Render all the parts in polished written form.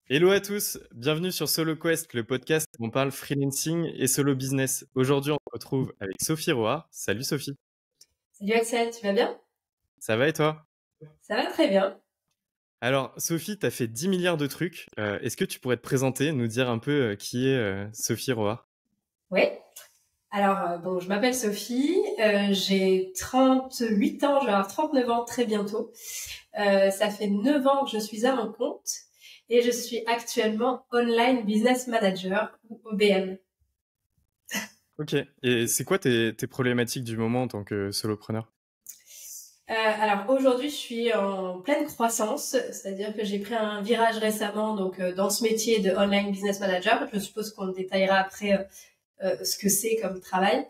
Hello à tous, bienvenue sur Solo Quest, le podcast où on parle freelancing et solo business. Aujourd'hui, on se retrouve avec Sophie Roard. Salut Sophie. Salut Axel, tu vas bien? Ça va et toi? Ça va très bien. Alors Sophie, tu as fait 10 milliards de trucs. Est-ce que tu pourrais te présenter, nous dire un peu qui est Sophie Roard? Oui. Alors, bon, je m'appelle Sophie, j'ai 38 ans, je vais avoir 39 ans très bientôt. Ça fait 9 ans que je suis à mon compte et je suis actuellement Online Business Manager ou OBM. Ok, et c'est quoi tes problématiques du moment en tant que solopreneur? Alors aujourd'hui, je suis en pleine croissance, c'est-à-dire que j'ai pris un virage récemment donc dans ce métier de Online Business Manager. Je suppose qu'on détaillera après ce que c'est comme travail.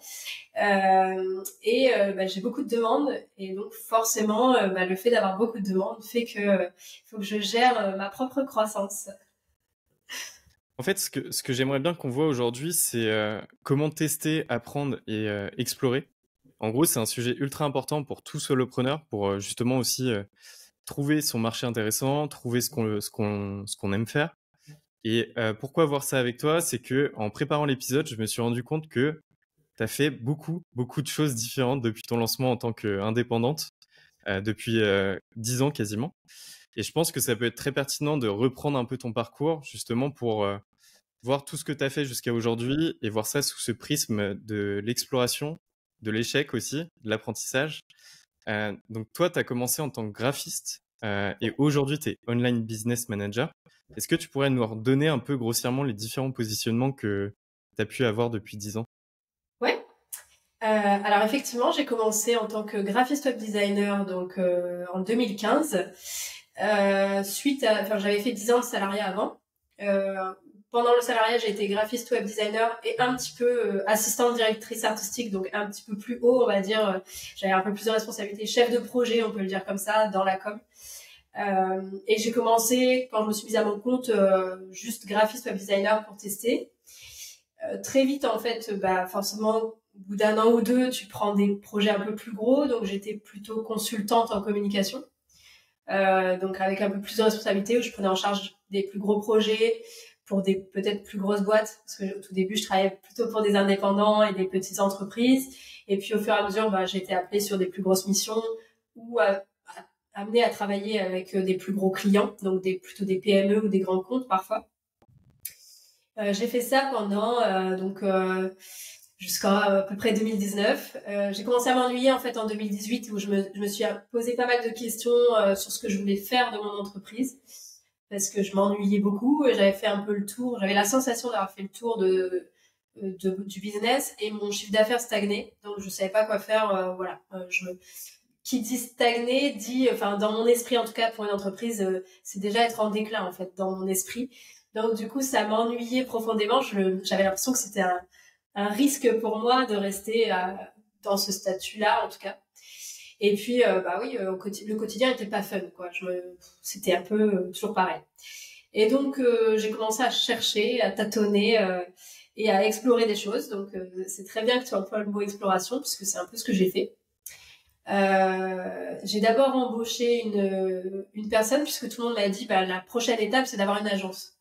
J'ai beaucoup de demandes et donc forcément le fait d'avoir beaucoup de demandes fait que faut que je gère ma propre croissance. En fait, ce que j'aimerais bien qu'on voit aujourd'hui, c'est comment tester, apprendre et explorer. En gros, c'est un sujet ultra important pour tout solopreneur, pour justement aussi trouver son marché intéressant, trouver ce qu'on aime faire. Et pourquoi voir ça avec toi? C'est que en préparant l'épisode, je me suis rendu compte que tu as fait beaucoup, beaucoup de choses différentes depuis ton lancement en tant qu'indépendante, depuis 10 ans quasiment. Et je pense que ça peut être très pertinent de reprendre un peu ton parcours, justement pour voir tout ce que tu as fait jusqu'à aujourd'hui et voir ça sous ce prisme de l'exploration, de l'échec aussi, de l'apprentissage. Donc toi, tu as commencé en tant que graphiste et aujourd'hui, tu es online business manager. Est-ce que tu pourrais nous redonner un peu grossièrement les différents positionnements que tu as pu avoir depuis 10 ans? Ouais. Alors effectivement, j'ai commencé en tant que graphiste web designer donc en 2015. J'avais fait 10 ans de salariat avant. Pendant le salariat, j'ai été graphiste web designer et un petit peu assistante directrice artistique, donc un petit peu plus haut, on va dire. J'avais un peu plus de responsabilité, chef de projet, on peut le dire comme ça, dans la com. Et j'ai commencé, quand je me suis mise à mon compte, juste graphiste web designer pour tester. Très vite, en fait, forcément, au bout d'un an ou deux, tu prends des projets un peu plus gros. Donc, j'étais plutôt consultante en communication. Donc, avec un peu plus de responsabilité, où je prenais en charge des plus gros projets pour des peut-être plus grosses boîtes. Parce que au tout début, je travaillais plutôt pour des indépendants et des petites entreprises. Et puis, au fur et à mesure, j'ai été appelée sur des plus grosses missions ou amenée à travailler avec des plus gros clients, donc plutôt des PME ou des grands comptes parfois. J'ai fait ça pendant jusqu'à à peu près 2019. J'ai commencé à m'ennuyer en fait en 2018 où je me suis posé pas mal de questions sur ce que je voulais faire de mon entreprise parce que je m'ennuyais beaucoup et j'avais fait un peu le tour. J'avais la sensation d'avoir fait le tour du business et mon chiffre d'affaires stagnait, donc je savais pas quoi faire. Qui dit stagner dit, enfin dans mon esprit en tout cas pour une entreprise, c'est déjà être en déclin en fait dans mon esprit. Donc du coup ça m'ennuyait profondément. J'avais l'impression que c'était un risque pour moi de rester dans ce statut-là en tout cas. Et puis le quotidien était pas fun quoi. C'était un peu toujours pareil. Et donc j'ai commencé à chercher, à tâtonner et à explorer des choses. Donc c'est très bien que tu emploies le mot exploration puisque c'est un peu ce que j'ai fait. J'ai d'abord embauché une personne puisque tout le monde m'a dit la prochaine étape c'est d'avoir une agence.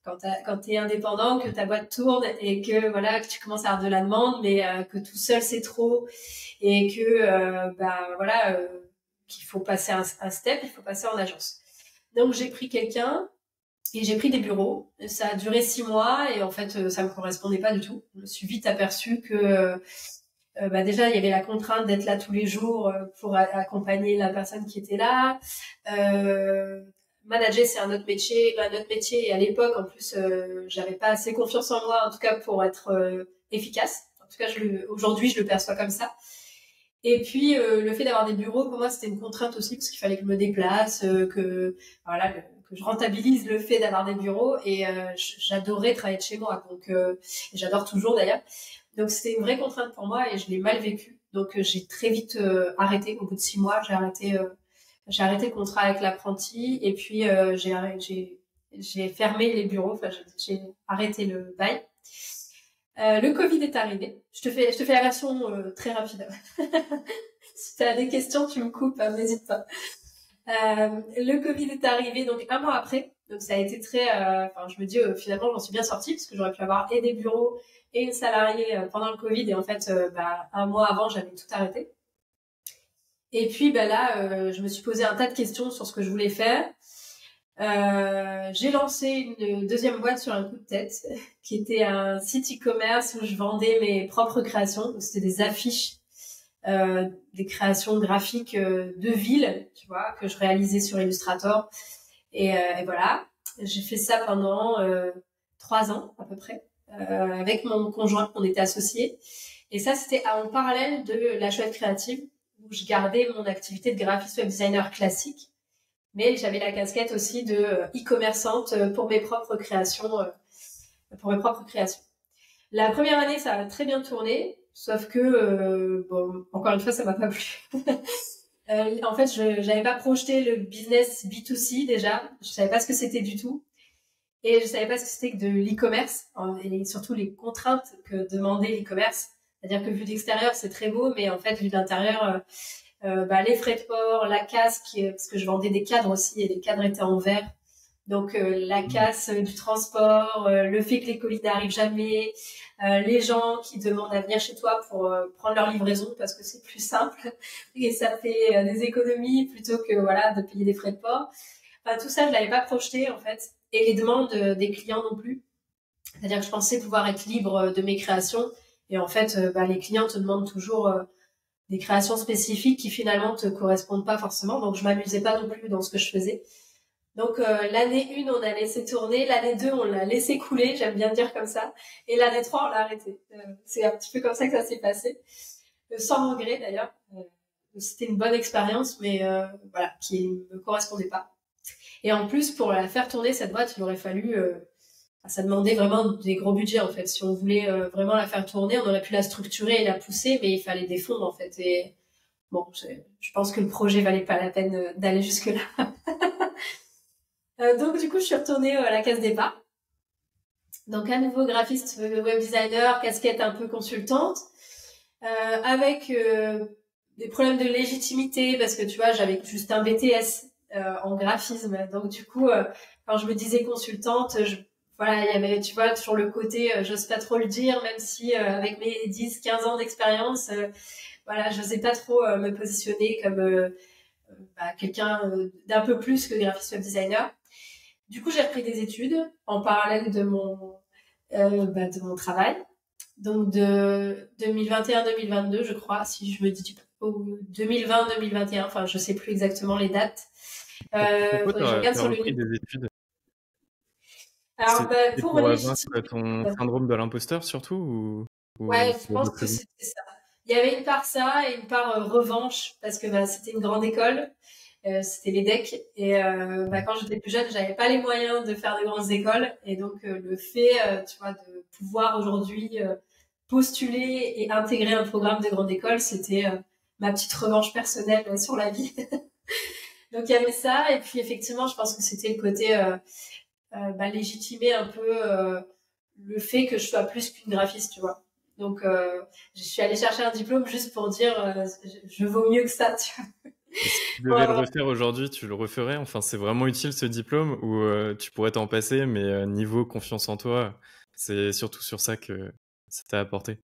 Quand t'es indépendant, que ta boîte tourne et que voilà que tu commences à avoir de la demande, mais que tout seul c'est trop et que qu'il faut passer un step, il faut passer en agence. Donc j'ai pris quelqu'un et j'ai pris des bureaux. Ça a duré 6 mois et en fait ça me correspondait pas du tout. Je me suis vite aperçue que déjà, il y avait la contrainte d'être là tous les jours pour accompagner la personne qui était là. Manager, c'est un autre métier. Et à l'époque, en plus, j'avais pas assez confiance en moi, en tout cas, pour être efficace. En tout cas, aujourd'hui, je le perçois comme ça. Et puis, le fait d'avoir des bureaux, pour moi, c'était une contrainte aussi, parce qu'il fallait que je me déplace, que je rentabilise le fait d'avoir des bureaux. Et j'adorais travailler de chez moi. Donc, j'adore toujours d'ailleurs. Donc c'était une vraie contrainte pour moi et je l'ai mal vécu. Donc j'ai très vite arrêté. Au bout de 6 mois, j'ai arrêté le contrat avec l'apprenti et puis j'ai fermé les bureaux. Enfin, j'ai arrêté le bail. Le Covid est arrivé. Je te fais la version très rapide. Si tu as des questions, tu me coupes, hein, n'hésite pas. Le Covid est arrivé donc un mois après. Donc ça a été très, je me dis finalement j'en suis bien sortie parce que j'aurais pu avoir et des bureaux et une salariée pendant le Covid et en fait un mois avant j'avais tout arrêté. Et puis là je me suis posé un tas de questions sur ce que je voulais faire. J'ai lancé une deuxième boîte sur un coup de tête qui était un site e-commerce où je vendais mes propres créations. Donc, c'était des affiches, des créations graphiques de villes, tu vois, que je réalisais sur Illustrator. Et voilà, j'ai fait ça pendant 3 ans à peu près avec mon conjoint, on était associés. Et ça, c'était en parallèle de la Chouette Créative où je gardais mon activité de graphiste web designer classique. Mais j'avais la casquette aussi de e-commerçante pour mes propres créations. La première année, ça a très bien tourné, sauf que, encore une fois, ça m'a pas plu. En fait, j'avais pas projeté le business B2C déjà. Je savais pas ce que c'était du tout. Et je savais pas ce que c'était que de l'e-commerce, et surtout les contraintes que demandait l'e-commerce. C'est-à-dire que vu d'extérieur, c'est très beau, mais en fait, vu d'intérieur, les frais de port, la casse, parce que je vendais des cadres aussi, et les cadres étaient en verre. Donc la casse du transport, le fait que les colis n'arrivent jamais, les gens qui demandent à venir chez toi pour prendre leur livraison parce que c'est plus simple et ça fait des économies plutôt que de payer des frais de port. Enfin tout ça je l'avais pas projeté en fait et les demandes des clients non plus. C'est-à-dire que je pensais pouvoir être libre de mes créations et en fait les clients te demandent toujours des créations spécifiques qui finalement te correspondent pas forcément. Donc je m'amusais pas non plus dans ce que je faisais. Donc l'année 1, on a laissé tourner, l'année 2, on l'a laissé couler, j'aime bien dire comme ça, et l'année 3, on l'a arrêté. C'est un petit peu comme ça que ça s'est passé, sans regret d'ailleurs. C'était une bonne expérience, mais qui me correspondait pas. Et en plus, pour la faire tourner, cette boîte, il aurait fallu... ça demandait vraiment des gros budgets, en fait. Si on voulait vraiment la faire tourner, on aurait pu la structurer et la pousser, mais il fallait des fonds, en fait. Et bon, je pense que le projet valait pas la peine d'aller jusque-là. Donc du coup, je suis retournée à la case départ. Donc à nouveau graphiste web designer, casquette un peu consultante, avec des problèmes de légitimité parce que tu vois, j'avais juste un BTS en graphisme. Donc du coup, quand je me disais consultante, il y avait, tu vois, toujours le côté, j'ose pas trop le dire, même si avec mes 10-15 ans d'expérience, j'osais pas trop me positionner comme quelqu'un d'un peu plus que graphiste web designer. Du coup, j'ai repris des études en parallèle de mon travail. Donc de 2021-2022, je crois, si je me dis 2020-2021, enfin je sais plus exactement les dates. Pourquoi Faudrait que je regarde sur le repris des études? Alors C'est pour pour légitimer. vaincre ton syndrome de l'imposteur surtout ou Ouais, je pour pense d'autres que raisons? c'était ça. Il y avait une part ça et une part revanche parce que c'était une grande école. C'était l'EDEC et quand j'étais plus jeune, j'avais pas les moyens de faire de grandes écoles et donc le fait, tu vois, de pouvoir aujourd'hui postuler et intégrer un programme de grande école, c'était ma petite revanche personnelle sur la vie. Donc il y avait ça et puis effectivement, je pense que c'était le côté légitimer un peu le fait que je sois plus qu'une graphiste, tu vois. Donc je suis allée chercher un diplôme juste pour dire je vaux mieux que ça, tu vois. Et si tu devais le refaire aujourd'hui, tu le referais? Enfin, c'est vraiment utile ce diplôme ou tu pourrais t'en passer, mais niveau confiance en toi, c'est surtout sur ça que ça t'a apporté.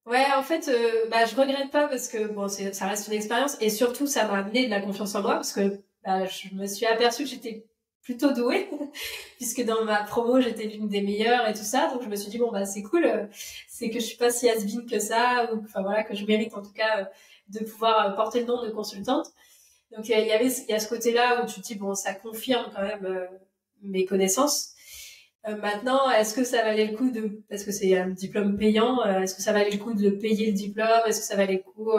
Ouais, en fait, je regrette pas parce que bon, ça reste une expérience et surtout ça m'a amené de la confiance en moi parce que je me suis aperçue que j'étais plutôt douée puisque dans ma promo j'étais l'une des meilleures et tout ça, donc je me suis dit bon c'est cool, c'est que je suis pas si has-been que ça ou enfin voilà que je mérite en tout cas de pouvoir porter le nom de consultante. Donc il y a ce côté-là où tu te dis bon ça confirme quand même mes connaissances. Maintenant, est-ce que ça valait le coup parce que c'est un diplôme payant, est-ce que ça valait le coup de le payer le diplôme? Est-ce que ça valait le coup,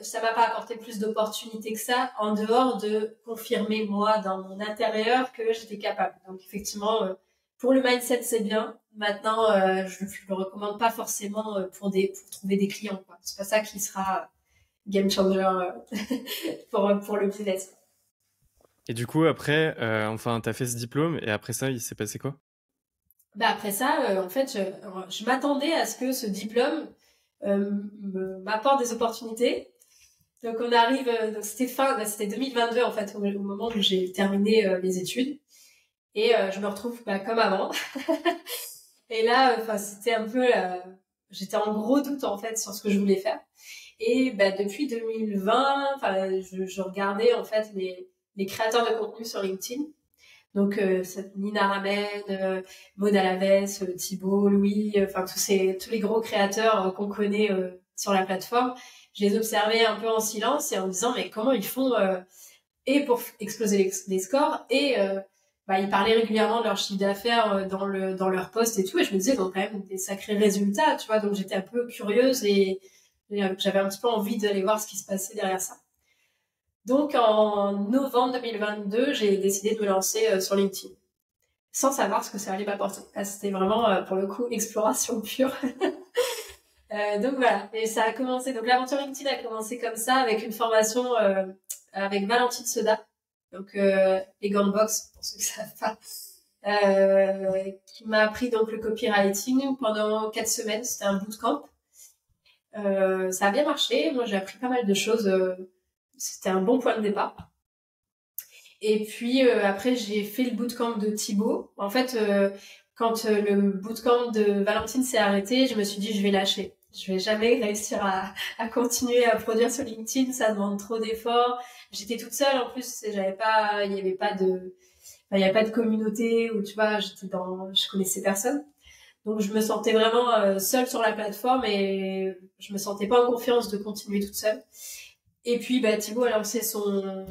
ça m'a pas apporté plus d'opportunités que ça, en dehors de confirmer moi dans mon intérieur que j'étais capable. Donc effectivement, pour le mindset c'est bien. Maintenant, je le recommande pas forcément pour trouver des clients, quoi. C'est pas ça qui sera game changer pour le business. Et du coup, après, t'as fait ce diplôme et après ça, il s'est passé quoi? Après ça, en fait, je m'attendais à ce que ce diplôme m'apporte des opportunités. Donc on arrive, donc c'était 2022 en fait, au moment où j'ai terminé les études. Et je me retrouve comme avant. Et là, enfin, c'était un peu, j'étais en gros doute en fait sur ce que je voulais faire. Et depuis 2020, enfin, je regardais en fait les créateurs de contenu sur LinkedIn. Donc Nina Ramen, Maud Alaves, Thibaut, Louis, enfin tous les gros créateurs qu'on connaît sur la plateforme. Je les observais un peu en silence et en me disant mais comment ils font et pour exploser les scores et ils parlaient régulièrement de leur chiffre d'affaires dans leur post et tout, et je me disais ils ont quand même des sacrés résultats, tu vois, donc j'étais un peu curieuse et j'avais un petit peu envie d'aller voir ce qui se passait derrière ça. Donc en novembre 2022, j'ai décidé de me lancer sur LinkedIn sans savoir ce que ça allait m'apporter. C'était vraiment pour le coup exploration pure. Donc voilà, et ça a commencé, donc l'aventure LinkedIn a commencé comme ça avec une formation avec Valentine Soda, donc les gants de boxe pour ceux qui savent pas, qui m'a appris donc le copywriting pendant 4 semaines. C'était un bootcamp. Ça a bien marché. Moi, j'ai appris pas mal de choses. C'était un bon point de départ. Et puis après, j'ai fait le bootcamp de Thibaut. En fait, quand le bootcamp de Valentine s'est arrêté, je me suis dit je vais lâcher. Je vais jamais réussir à continuer à produire sur LinkedIn. Ça demande trop d'efforts. J'étais toute seule en plus. Il y avait pas de communauté où tu vois, je connaissais personne. Donc je me sentais vraiment seule sur la plateforme et je me sentais pas en confiance de continuer toute seule. Et puis Thibaut a lancé son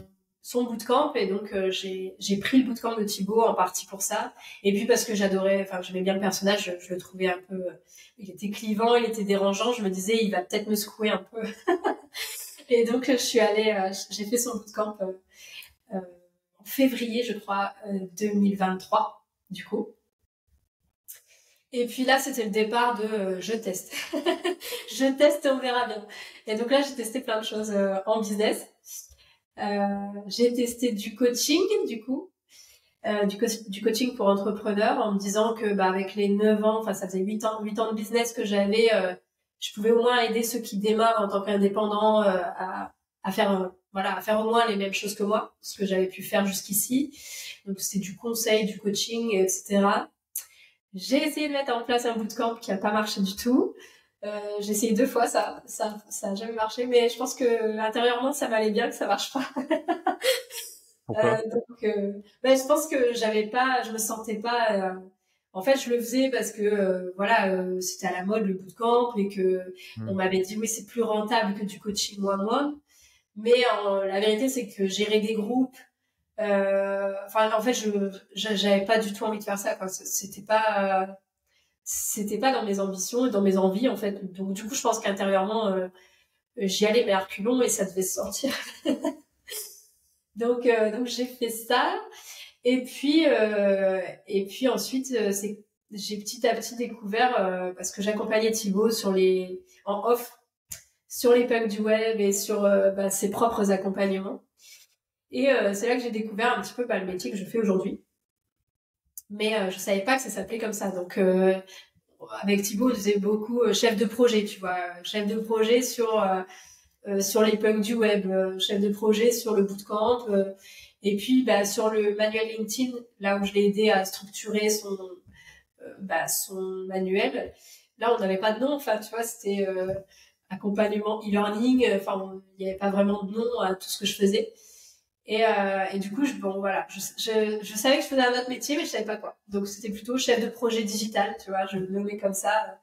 bootcamp et donc j'ai pris le bootcamp de Thibaut en partie pour ça. Et puis parce que j'aimais bien le personnage, je le trouvais un peu, il était clivant, il était dérangeant. Je me disais il va peut-être me secouer un peu. Et donc je suis allée, j'ai fait son bootcamp en février, je crois, 2023, du coup. Et puis là, c'était le départ de je teste. Je teste et on verra bien. Et donc là, j'ai testé plein de choses en business. J'ai testé du coaching, du coup, du coaching pour entrepreneurs, en me disant que avec les 9 ans, enfin ça faisait 8 ans de business que j'avais, je pouvais au moins aider ceux qui démarrent en tant qu'indépendants à faire à faire au moins les mêmes choses que moi, ce que j'avais pu faire jusqu'ici. Donc c'était du conseil, du coaching, etc. J'ai essayé de mettre en place un bootcamp qui a pas marché du tout. J'ai essayé 2 fois, ça a jamais marché, mais je pense que intérieurement ça m'allait bien que ça marche pas. Pourquoi? Je pense que je me sentais pas. En fait, je le faisais parce que c'était à la mode le bootcamp et que on m'avait dit oui c'est plus rentable que du coaching one-one. Mais la vérité c'est que gérer des groupes, en fait j'avais pas du tout envie de faire ça. Quoi. C'était pas dans mes ambitions et dans mes envies en fait. Donc du coup je pense qu'intérieurement j'y allais mais à reculons et ça devait se sortir. Donc j'ai fait ça et puis ensuite j'ai petit à petit découvert parce que j'accompagnais Thibaut en off sur les packs du web et sur ses propres accompagnements et c'est là que j'ai découvert un petit peu le métier que je fais aujourd'hui, mais je savais pas que ça s'appelait comme ça. Donc avec Thibaut je faisais beaucoup chef de projet, tu vois, chef de projet sur les punks du web, chef de projet sur le bootcamp, et puis sur le manuel LinkedIn, là où je l'ai aidé à structurer son manuel. Là, on n'avait pas de nom, enfin, tu vois, c'était accompagnement e-learning, enfin, il n'y avait pas vraiment de nom à tout ce que je faisais. Et du coup, je savais que je faisais un autre métier, mais je savais pas quoi. Donc, c'était plutôt chef de projet digital, tu vois, je le nommais comme ça.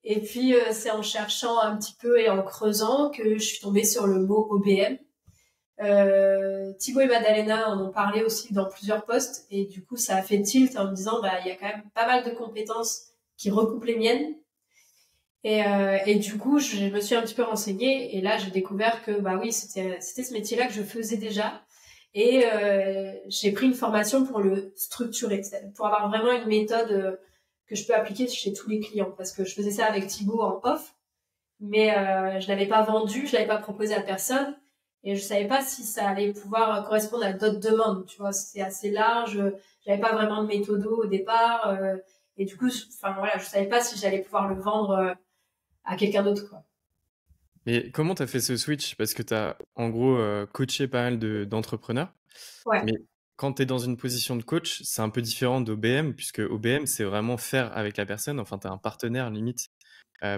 Et puis, c'est en cherchant un petit peu et en creusant que je suis tombée sur le mot OBM. Thibaut et Madalena en ont parlé aussi dans plusieurs posts. Et du coup, ça a fait tilt en me disant, il y a quand même pas mal de compétences qui recoupent les miennes. Et du coup, je me suis un petit peu renseignée. Et là, j'ai découvert que, oui, c'était ce métier-là que je faisais déjà. Et j'ai pris une formation pour le structurer, pour avoir vraiment une méthode que je peux appliquer chez tous les clients, parce que je faisais ça avec Thibaut en off, mais je l'avais pas vendu, je l'avais pas proposé à personne, et je savais pas si ça allait pouvoir correspondre à d'autres demandes, tu vois, c'était assez large, j'avais pas vraiment de méthodo au départ, et du coup, je savais pas si j'allais pouvoir le vendre à quelqu'un d'autre, quoi. Mais comment tu as fait ce switch? Parce que tu as en gros coaché pas mal d'entrepreneurs. Ouais. Mais quand tu es dans une position de coach, c'est un peu différent d'OBM, puisque OBM, c'est vraiment faire avec la personne. Enfin, tu as un partenaire limite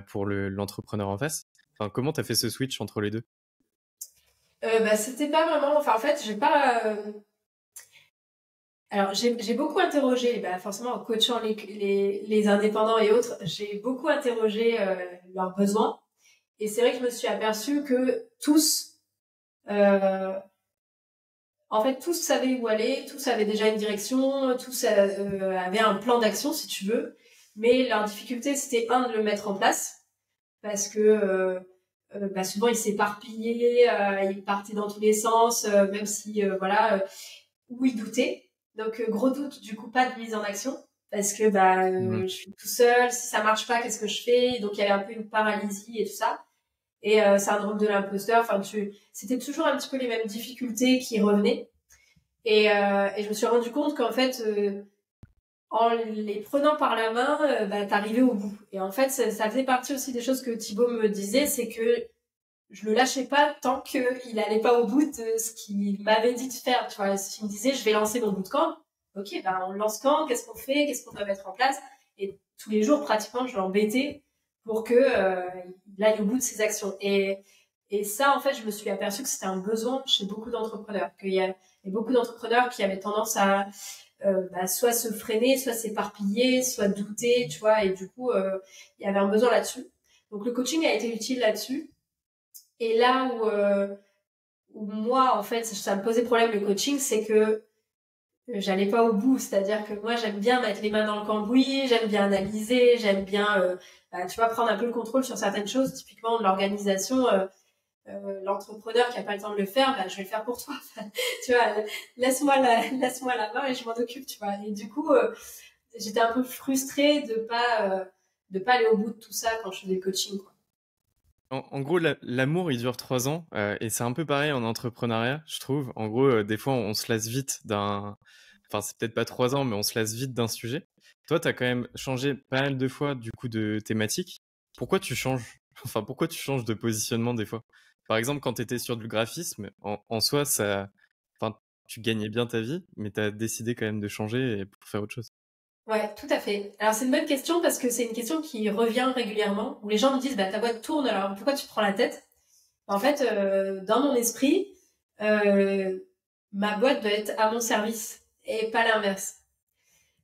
pour l'entrepreneur en face. Enfin, comment tu as fait ce switch entre les deux? C'était pas vraiment. Enfin, en fait, j'ai pas. Alors, j'ai beaucoup interrogé, forcément en coachant les indépendants et autres, j'ai beaucoup interrogé leurs besoins. Et c'est vrai que je me suis aperçue que euh, en fait, tous savaient où aller, tous avaient déjà une direction, tous avaient un plan d'action, si tu veux. Mais leur difficulté, c'était de le mettre en place, parce que souvent ils s'éparpillaient, ils partaient dans tous les sens, même si où ils doutaient. Donc gros doute, du coup pas de mise en action, parce que Mhm. je suis tout seul, si ça marche pas, qu'est-ce que je fais? Donc il y avait un peu une paralysie et tout ça. Et syndrome de l'imposteur. Enfin, c'était toujours un petit peu les mêmes difficultés qui revenaient. Et je me suis rendu compte qu'en fait, en les prenant par la main, t'arrivais au bout. Et en fait, ça faisait partie aussi des choses que Thibaut me disait, c'est que je le lâchais pas tant qu'il allait pas au bout de ce qu'il m'avait dit de faire. Tu vois, s'il me disait, je vais lancer mon bootcamp. Ok, on lance quand? Qu'est-ce qu'on fait? Qu'est-ce qu'on doit mettre en place? Et tous les jours, pratiquement, je l'embêtais pour que il aille au bout de ses actions. Et ça, en fait, je me suis aperçue que c'était un besoin chez beaucoup d'entrepreneurs. Qu'il y a beaucoup d'entrepreneurs qui avaient tendance à soit se freiner, soit s'éparpiller, soit douter, tu vois. Et du coup, il y avait un besoin là-dessus. Donc le coaching a été utile là-dessus. Et là où moi, en fait, ça me posait problème le coaching, c'est que j'allais pas au bout. C'est-à-dire que moi, j'aime bien mettre les mains dans le cambouis, j'aime bien analyser, j'aime bien, tu vois, prendre un peu le contrôle sur certaines choses, typiquement de l'organisation. L'entrepreneur qui a pas le temps de le faire, je vais le faire pour toi. Tu vois, laisse-moi la main et je m'en occupe, tu vois. Et du coup, j'étais un peu frustrée de pas aller au bout de tout ça quand je faisais le coaching, quoi. En gros, l'amour, il dure 3 ans, et c'est un peu pareil en entrepreneuriat, je trouve. En gros, des fois, on se lasse vite enfin, c'est peut-être pas 3 ans, mais on se lasse vite d'un sujet. Toi, tu as quand même changé pas mal de fois, du coup, de thématique. Pourquoi tu changes? Enfin, pourquoi tu changes de positionnement des fois? Par exemple, quand tu étais sur du graphisme, en soi, enfin, tu gagnais bien ta vie, mais tu as décidé quand même de changer pour faire autre chose. Ouais, tout à fait. Alors c'est une bonne question parce que c'est une question qui revient régulièrement où les gens me disent ta boîte tourne, alors pourquoi tu te prends la tête? En fait, dans mon esprit, euh, ma boîte doit être à mon service et pas l'inverse.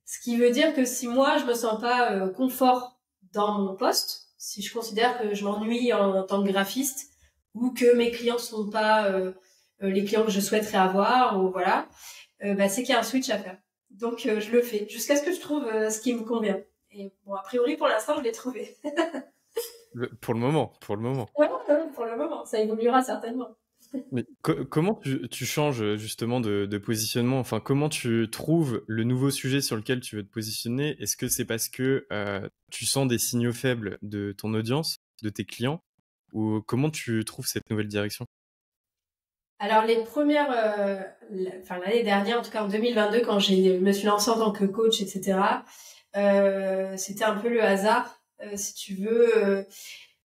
Ce qui veut dire que si moi je me sens pas confort dans mon poste, si je considère que je m'ennuie en tant que graphiste ou que mes clients sont pas les clients que je souhaiterais avoir, ou voilà, c'est qu'il y a un switch à faire. Donc je le fais jusqu'à ce que je trouve ce qui me convient. Et bon, a priori pour l'instant je l'ai trouvé. Pour le moment, pour le moment. Ouais, pour le moment, ça évoluera certainement. Mais comment tu changes justement de positionnement? Enfin, comment tu trouves le nouveau sujet sur lequel tu veux te positionner? Est-ce que c'est parce que tu sens des signaux faibles de ton audience, de tes clients? Ou comment tu trouves cette nouvelle direction? Alors les premières, l'année dernière, en tout cas en 2022, quand je me suis lancée en tant que coach, etc. C'était un peu le hasard, si tu veux.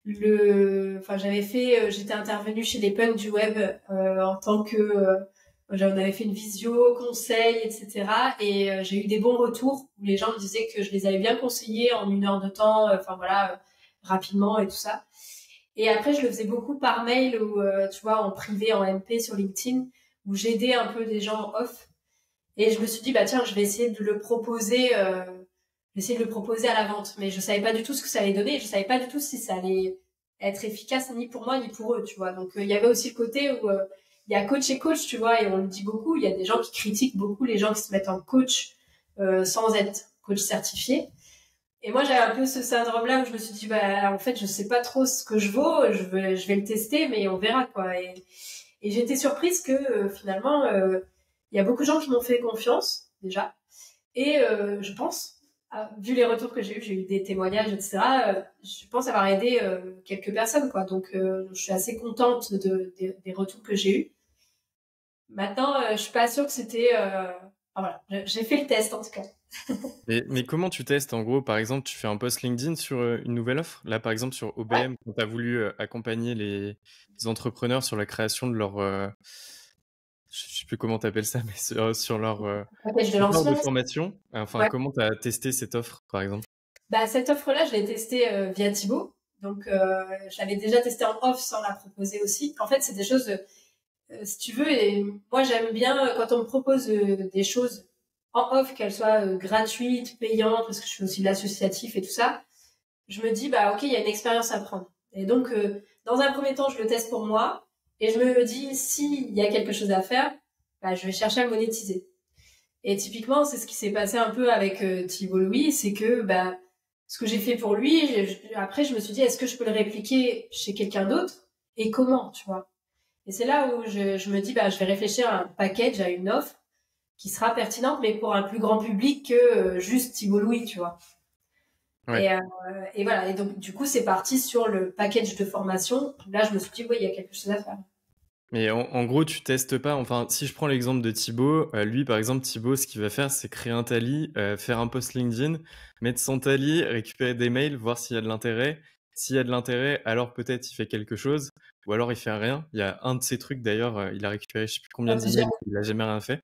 J'étais intervenue chez les punks du web en tant que, on avait fait une visio, conseil, etc. Et j'ai eu des bons retours où les gens me disaient que je les avais bien conseillés en 1 heure de temps, rapidement et tout ça. Et après, je le faisais beaucoup par mail ou, tu vois, en privé, en MP sur LinkedIn, où j'aidais un peu des gens off. Et je me suis dit, tiens, je vais essayer de le proposer, à la vente. Mais je savais pas du tout ce que ça allait donner. Je savais pas du tout si ça allait être efficace ni pour moi ni pour eux, tu vois. Donc, il y avait aussi le côté où il y a coach et coach, tu vois, et on le dit beaucoup. Il y a des gens qui critiquent beaucoup les gens qui se mettent en coach sans être coach certifié. Et moi, j'avais un peu ce syndrome-là où je me suis dit, en fait, je sais pas trop ce que je vaux. Je vais le tester, mais on verra, quoi. Et j'étais surprise que finalement, il y a beaucoup de gens qui m'ont fait confiance déjà. Et je pense, vu les retours que j'ai eu des témoignages, etc. Je pense avoir aidé quelques personnes, quoi. Donc, je suis assez contente des retours que j'ai eus. Maintenant, je suis pas sûre que c'était. Voilà, j'ai fait le test en tout cas. Mais comment tu testes? En gros, par exemple, tu fais un post LinkedIn sur une nouvelle offre. Là, par exemple, sur Ouais. OBM, quand tu as voulu accompagner les entrepreneurs sur la création de je sais plus comment t'appelles ça, mais sur leur Package de support de lancement. formation. Enfin, Ouais. comment tu as testé cette offre, par exemple? Bah, cette offre-là, je l'ai testée via Thibaut. Donc, je l'avais déjà testée en off sans la proposer aussi. En fait, c'est des choses, si tu veux, et moi, j'aime bien quand on me propose des choses en off, qu'elles soient gratuites, payantes, parce que je fais aussi de l'associatif et tout ça. Je me dis, bah, ok, il y a une expérience à prendre. Et donc, dans un premier temps, je le teste pour moi. Et je me dis, s'il y a quelque chose à faire, bah, je vais chercher à le monétiser. Et typiquement, c'est ce qui s'est passé un peu avec Thibault Louis, c'est que bah, ce que j'ai fait pour lui, après je me suis dit, est-ce que je peux le répliquer chez quelqu'un d'autre et comment, tu vois. Et c'est là où je me dis, bah, je vais réfléchir à un package, à une offre qui sera pertinente, mais pour un plus grand public que juste Thibault Louis, tu vois. Ouais. Et voilà, et donc du coup, c'est parti sur le package de formation. Là, je me suis dit, oui, il y a quelque chose à faire. Mais en gros, tu testes pas. Enfin, si je prends l'exemple de Thibaut, lui, par exemple, Thibaut, ce qu'il va faire, c'est créer un tally, faire un post LinkedIn, mettre son tally, récupérer des mails, voir s'il y a de l'intérêt. S'il y a de l'intérêt, alors peut-être il fait quelque chose, ou alors il fait rien. Il y a un de ces trucs d'ailleurs, il a récupéré je sais plus Il y combien en a plusieurs. d'emails, il a jamais rien fait.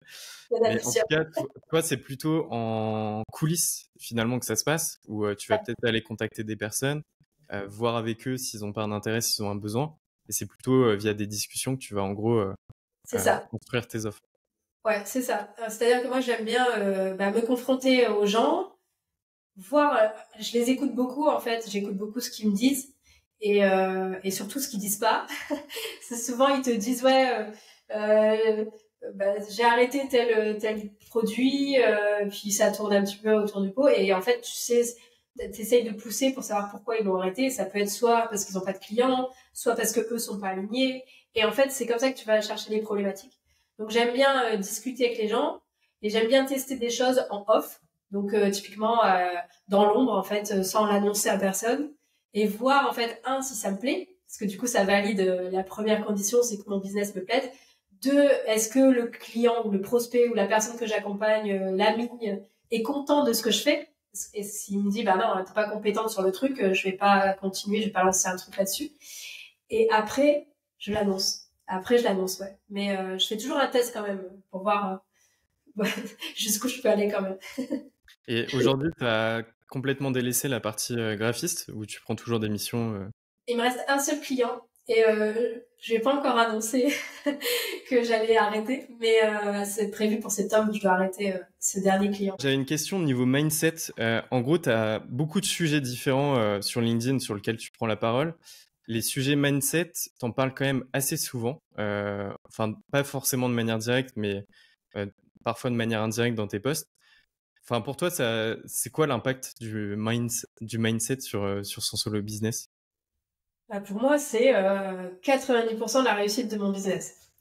Il y en a Mais en tout plusieurs. cas, toi, c'est plutôt en coulisses finalement que ça se passe, où tu vas peut-être aller contacter des personnes, voir avec eux s'ils ont pas un intérêt, s'ils ont un besoin. Et c'est plutôt via des discussions que tu vas en gros C'est ça. construire tes offres. Ouais, c'est ça. C'est-à-dire que moi, j'aime bien bah, me confronter aux gens, voir. Je les écoute beaucoup, en fait. J'écoute beaucoup ce qu'ils me disent et surtout ce qu'ils disent pas. C'est souvent, ils te disent, ouais, euh, bah, j'ai arrêté tel produit, puis ça tourne un petit peu autour du pot. Et en fait, tu sais, t'essayes de pousser pour savoir pourquoi ils l'ont arrêté. Ça peut être soit parce qu'ils n'ont pas de clients, soit parce que eux sont pas alignés. Et en fait, c'est comme ça que tu vas chercher les problématiques. Donc, j'aime bien discuter avec les gens et j'aime bien tester des choses en off. Donc, typiquement, dans l'ombre, en fait, sans l'annoncer à personne et voir, en fait, si ça me plaît, parce que du coup, ça valide la première condition, c'est que mon business me plaise. Deux, est-ce que le client ou le prospect ou la personne que j'accompagne, l'ami, est content de ce que je fais? Et s'il me dit, bah non, t'es pas compétente sur le truc, je vais pas continuer, je vais pas lancer un truc là-dessus. Et après, je l'annonce. Après, je l'annonce, ouais. Mais je fais toujours un test quand même pour voir jusqu'où je peux aller quand même. Et aujourd'hui, tu as complètement délaissé la partie graphiste, où tu prends toujours des missions. Il me reste un seul client et je vais pas encore annoncé que j'allais arrêter, mais c'est prévu pour septembre, je dois arrêter ce dernier client. J'avais une question au niveau mindset. En gros, tu as beaucoup de sujets différents sur LinkedIn sur lesquels tu prends la parole. Les sujets mindset, t'en parles quand même assez souvent. Enfin, pas forcément de manière directe, mais parfois de manière indirecte dans tes posts. Enfin, pour toi, c'est quoi l'impact du mindset sur son solo business? Bah, pour moi, c'est 90% de la réussite de mon business.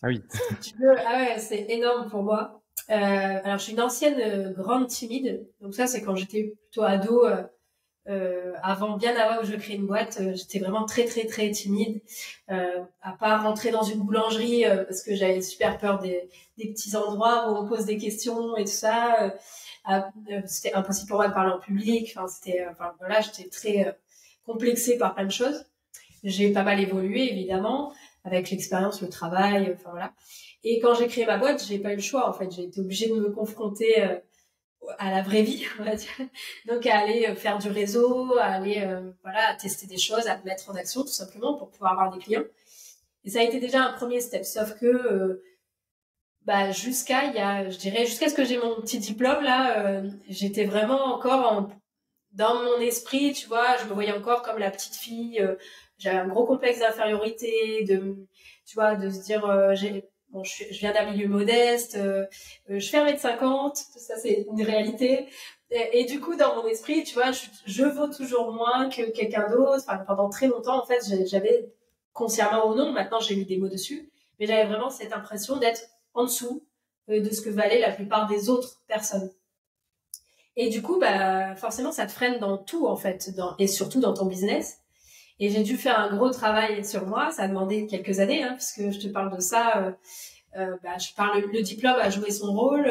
Ah oui. Si tu veux, ah ouais, c'est énorme pour moi. Alors, je suis une ancienne grande timide, donc ça, c'est quand j'étais plutôt ado. Bien avant que je crée une boîte, j'étais vraiment très très très timide. À part rentrer dans une boulangerie parce que j'avais super peur des petits endroits où on pose des questions et tout ça. C'était impossible pour moi de parler en public. Enfin voilà, j'étais très complexée par plein de choses. J'ai pas mal évolué évidemment avec l'expérience, le travail. Enfin voilà. Et quand j'ai créé ma boîte, j'ai pas eu le choix en fait. J'ai été obligée de me confronter à la vraie vie, on va dire. Donc à aller faire du réseau, à aller voilà, à tester des choses, à me mettre en action tout simplement pour pouvoir avoir des clients. Et ça a été déjà un premier step, sauf que bah je dirais jusqu'à ce que j'ai mon petit diplôme là, j'étais vraiment encore dans mon esprit, tu vois, je me voyais encore comme la petite fille, j'avais un gros complexe d'infériorité, tu vois, de se dire je viens d'un milieu modeste, je fais 1m50, ça c'est une réalité. Et du coup, dans mon esprit, tu vois, je vaux toujours moins que quelqu'un d'autre. Enfin, pendant très longtemps, en fait, j'avais consciemment ou non, maintenant j'ai mis des mots dessus, mais j'avais vraiment cette impression d'être en dessous de ce que valaient la plupart des autres personnes. Et du coup, bah, forcément, ça te freine dans tout, en fait, et surtout dans ton business. Et j'ai dû faire un gros travail sur moi. Ça a demandé quelques années, hein, puisque je te parle de ça. Le diplôme a joué son rôle.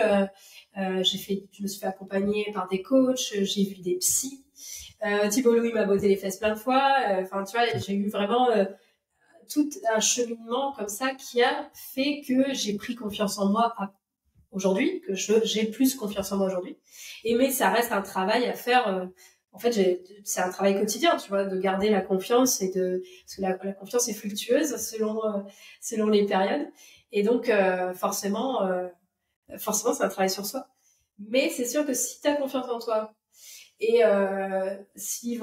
Je me suis fait accompagner par des coachs. J'ai vu des psys. Thibault Louis m'a botté les fesses plein de fois. Enfin, tu vois, j'ai eu vraiment tout un cheminement comme ça qui a fait que j'ai pris confiance en moi aujourd'hui, que j'ai plus confiance en moi aujourd'hui. Mais ça reste un travail à faire. En fait, c'est un travail quotidien, tu vois, de garder la confiance parce que la confiance est fluctueuse selon les périodes. Et donc, forcément, c'est un travail sur soi. Mais c'est sûr que si tu as confiance en toi et si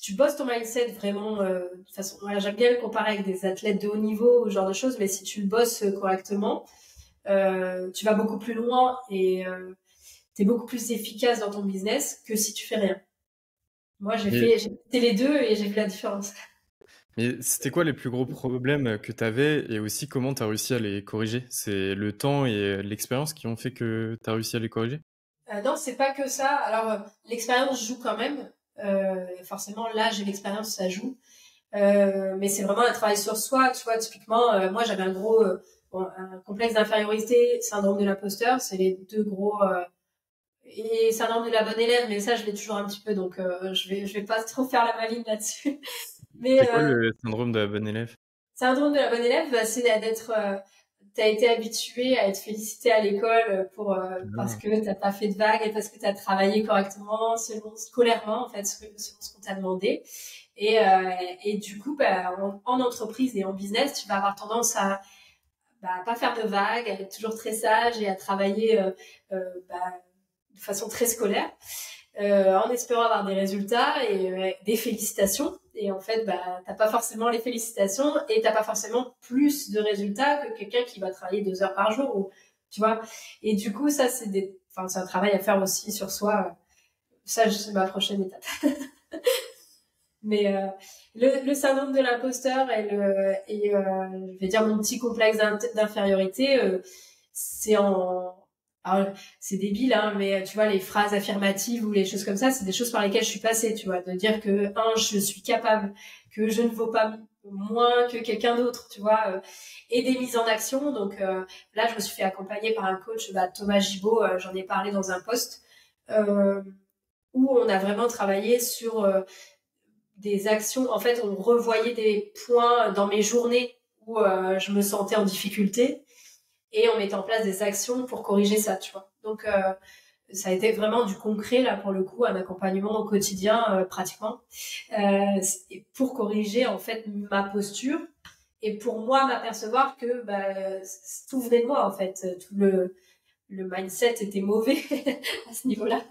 tu bosses ton mindset vraiment de façon, voilà, j'aime bien le comparer avec des athlètes de haut niveau ou ce genre de choses, mais si tu le bosses correctement, tu vas beaucoup plus loin et tu es beaucoup plus efficace dans ton business que si tu fais rien. Moi, j'ai fait les deux et j'ai vu la différence. Mais c'était quoi les plus gros problèmes que tu avais et aussi comment tu as réussi à les corriger? C'est le temps et l'expérience qui ont fait que tu as réussi à les corriger? Non, c'est pas que ça. Alors, l'expérience joue quand même. Forcément, l'âge et l'expérience, ça joue. Mais c'est vraiment un travail sur soi. Tu vois, typiquement, moi, j'avais un complexe d'infériorité, syndrome de l'imposteur. C'est les deux gros... et syndrome de la bonne élève, mais ça, je l'ai toujours un petit peu. Donc, je vais pas trop faire la maline là-dessus. Mais C'est quoi le syndrome de la bonne élève? syndrome de la bonne élève, bah, c'est d'être... t'as été habitué à être félicité à l'école parce Ah. que t'as pas fait de vagues et parce que t'as travaillé correctement, scolairement en fait, selon ce qu'on t'a demandé. Et du coup, bah, en entreprise et en business, tu vas avoir tendance à pas faire de vagues, à être toujours très sage et à travailler de façon très scolaire, en espérant avoir des résultats et des félicitations. Et en fait, t'as pas forcément les félicitations et t'as pas forcément plus de résultats que quelqu'un qui va travailler 2 heures par jour, ou, tu vois. Et du coup, ça, c'est un travail à faire aussi sur soi. Ça, c'est ma prochaine étape. Mais le syndrome de l'imposteur je vais dire mon petit complexe d'infériorité, alors, c'est débile, hein, mais tu vois, les phrases affirmatives ou les choses comme ça, c'est des choses par lesquelles je suis passée, tu vois, de dire que, je suis capable, que je ne vaux pas moins que quelqu'un d'autre, tu vois, et des mises en action. Donc là, je me suis fait accompagner par un coach, Thomas Gibaud, j'en ai parlé dans un post, où on a vraiment travaillé sur des actions. En fait, on revoyait des points dans mes journées où je me sentais en difficulté et on mettait en place des actions pour corriger ça, tu vois. Donc, ça a été vraiment du concret, là, pour le coup, un accompagnement au quotidien, pratiquement, pour corriger, en fait, ma posture et pour moi m'apercevoir que tout venait de moi, en fait. Tout le mindset était mauvais à ce niveau-là.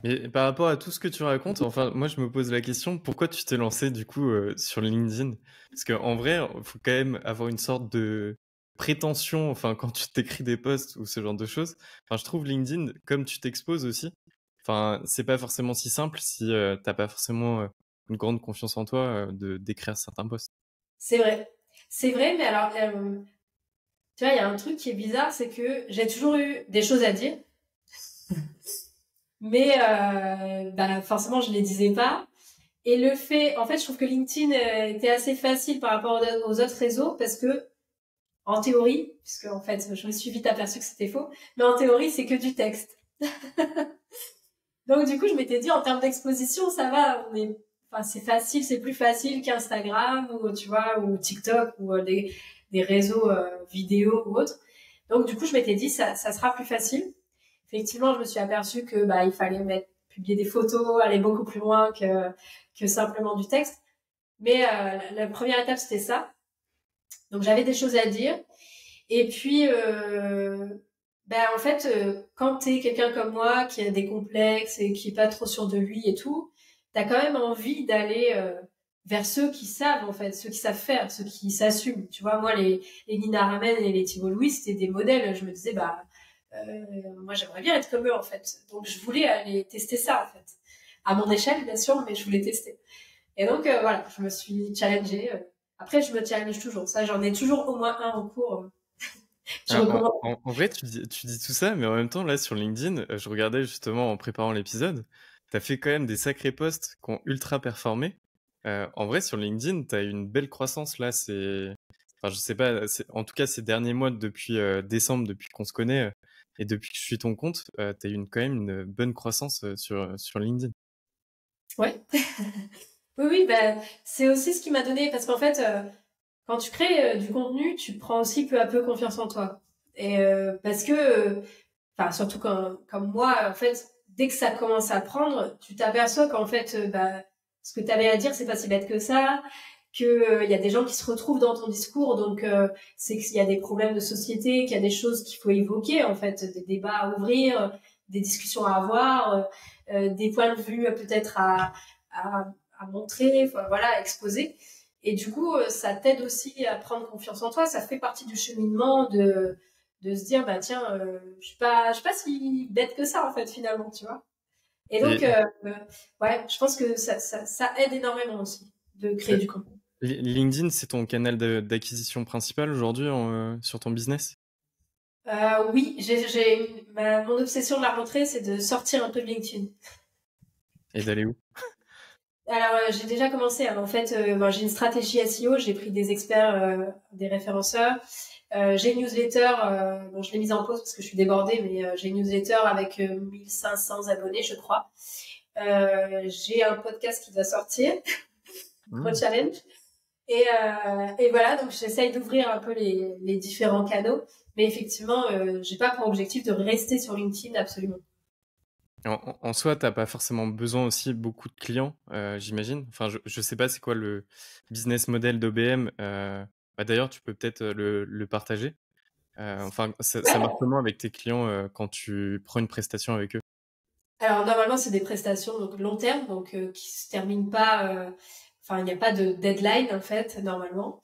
Et par rapport à tout ce que tu racontes, enfin, moi, je me pose la question, pourquoi tu t'es lancé, du coup, sur LinkedIn? Parce qu'en vrai, il faut quand même avoir une sorte de prétention, enfin, quand tu t'écris des posts ou ce genre de choses. Enfin, je trouve LinkedIn, comme tu t'exposes aussi, enfin, c'est pas forcément si simple si t'as pas forcément une grande confiance en toi de d'écrire certains posts. C'est vrai. C'est vrai, mais alors, tu vois, il y a un truc qui est bizarre, c'est que j'ai toujours eu des choses à dire, mais forcément, je les disais pas. Et le fait, en fait, je trouve que LinkedIn était assez facile par rapport aux autres réseaux parce que, en théorie, puisque en fait, je me suis vite aperçue que c'était faux, mais en théorie, c'est que du texte. Donc du coup, je m'étais dit, en termes d'exposition, ça va, c'est facile, c'est plus facile qu'Instagram ou tu vois, ou TikTok ou des réseaux vidéo ou autres. Donc du coup, je m'étais dit, ça sera plus facile. Effectivement, je me suis aperçue que il fallait publier des photos, aller beaucoup plus loin que simplement du texte. Mais la première étape, c'était ça. Donc j'avais des choses à dire. Et puis, en fait, quand t'es quelqu'un comme moi qui a des complexes et qui est pas trop sûr de lui et tout, t'as quand même envie d'aller vers ceux qui savent, en fait, ceux qui savent faire, ceux qui s'assument. Tu vois, moi, les Nina Ramen et les Thibault Louis, c'était des modèles. Je me disais, moi, j'aimerais bien être comme eux, en fait. Donc, je voulais aller tester ça, en fait. À mon échelle, bien sûr, mais je voulais tester. Et donc, voilà, je me suis challengée. Après, je me challenge toujours. Ça, j'en ai toujours au moins un en cours. Je Ah, recommande. en vrai, tu dis tout ça, mais en même temps, là, sur LinkedIn, je regardais justement en préparant l'épisode, t'as fait quand même des sacrés posts qui ont ultra performé. En vrai, sur LinkedIn, t'as eu une belle croissance là. Enfin, je sais pas, en tout cas, ces derniers mois, depuis décembre, depuis qu'on se connaît et depuis que je suis ton compte, t'as eu quand même une bonne croissance sur LinkedIn. Ouais. Oui, oui, bah, c'est aussi ce qui m'a donné, parce qu'en fait, quand tu crées du contenu, tu prends aussi peu à peu confiance en toi. Et parce que, enfin, surtout comme moi, en fait, dès que ça commence à prendre, tu t'aperçois qu'en fait, bah, ce que tu avais à dire, c'est pas si bête que ça, que il y a des gens qui se retrouvent dans ton discours, donc c'est qu'il y a des problèmes de société, qu'il y a des choses qu'il faut évoquer, en fait, des débats à ouvrir, des discussions à avoir, des points de vue peut-être à, à montrer, enfin, voilà, à exposer. Et du coup, ça t'aide aussi à prendre confiance en toi. Ça fait partie du cheminement de se dire, bah tiens, je suis pas si bête que ça en fait finalement, tu vois. Et donc, Et ouais, je pense que ça aide énormément aussi de créer euh, du contenu. LinkedIn, c'est ton canal d'acquisition principal aujourd'hui sur ton business? Oui, mon obsession de la rentrée, c'est de sortir un peu de LinkedIn. Et d'aller où? Alors, j'ai déjà commencé, hein. En fait, bon, j'ai une stratégie SEO, j'ai pris des experts, des référenceurs. J'ai une newsletter, bon, je l'ai mise en pause parce que je suis débordée, mais j'ai une newsletter avec 1500 abonnés, je crois. J'ai un podcast qui doit sortir, gros Hmm. challenge. Et voilà, donc j'essaye d'ouvrir un peu les différents canaux. Mais effectivement, j'ai pas pour objectif de rester sur LinkedIn absolument. En soi, t'as pas forcément besoin aussi beaucoup de clients, j'imagine. Enfin, je sais pas c'est quoi le business model d'OBM. Bah, d'ailleurs, tu peux peut-être le partager. Enfin, ça marche Ouais. comment avec tes clients quand tu prends une prestation avec eux? Alors normalement, c'est des prestations donc long terme, donc qui se terminent pas. Enfin, il n'y a pas de deadline en fait normalement.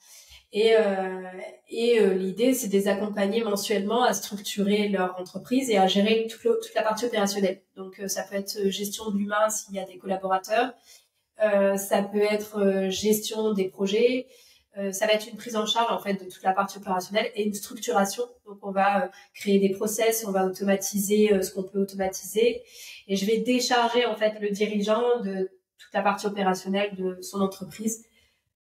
Et, euh, l'idée, c'est de les accompagner mensuellement à structurer leur entreprise et à gérer toute la partie opérationnelle. Donc, ça peut être gestion de l'humain s'il y a des collaborateurs, ça peut être gestion des projets, ça va être une prise en charge en fait de toute la partie opérationnelle et une structuration. Donc, on va créer des process, on va automatiser ce qu'on peut automatiser, et je vais décharger en fait le dirigeant de toute la partie opérationnelle de son entreprise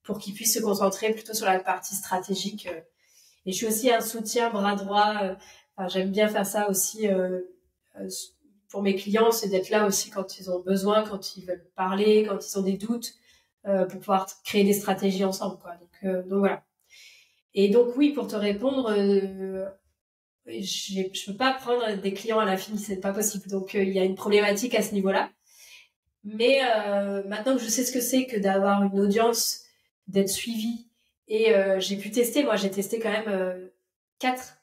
pour qu'ils puissent se concentrer plutôt sur la partie stratégique. Et je suis aussi un soutien bras droit. Enfin, j'aime bien faire ça aussi euh, pour mes clients, c'est d'être là aussi quand ils ont besoin, quand ils veulent parler, quand ils ont des doutes, pour pouvoir créer des stratégies ensemble, quoi. Donc voilà. Et donc oui, pour te répondre, je peux pas prendre des clients à l'infini, c'est pas possible. Donc il y a une problématique à ce niveau-là. Mais maintenant que je sais ce que c'est que d'avoir une audience, d'être suivi, et j'ai pu tester, moi j'ai testé quand même 4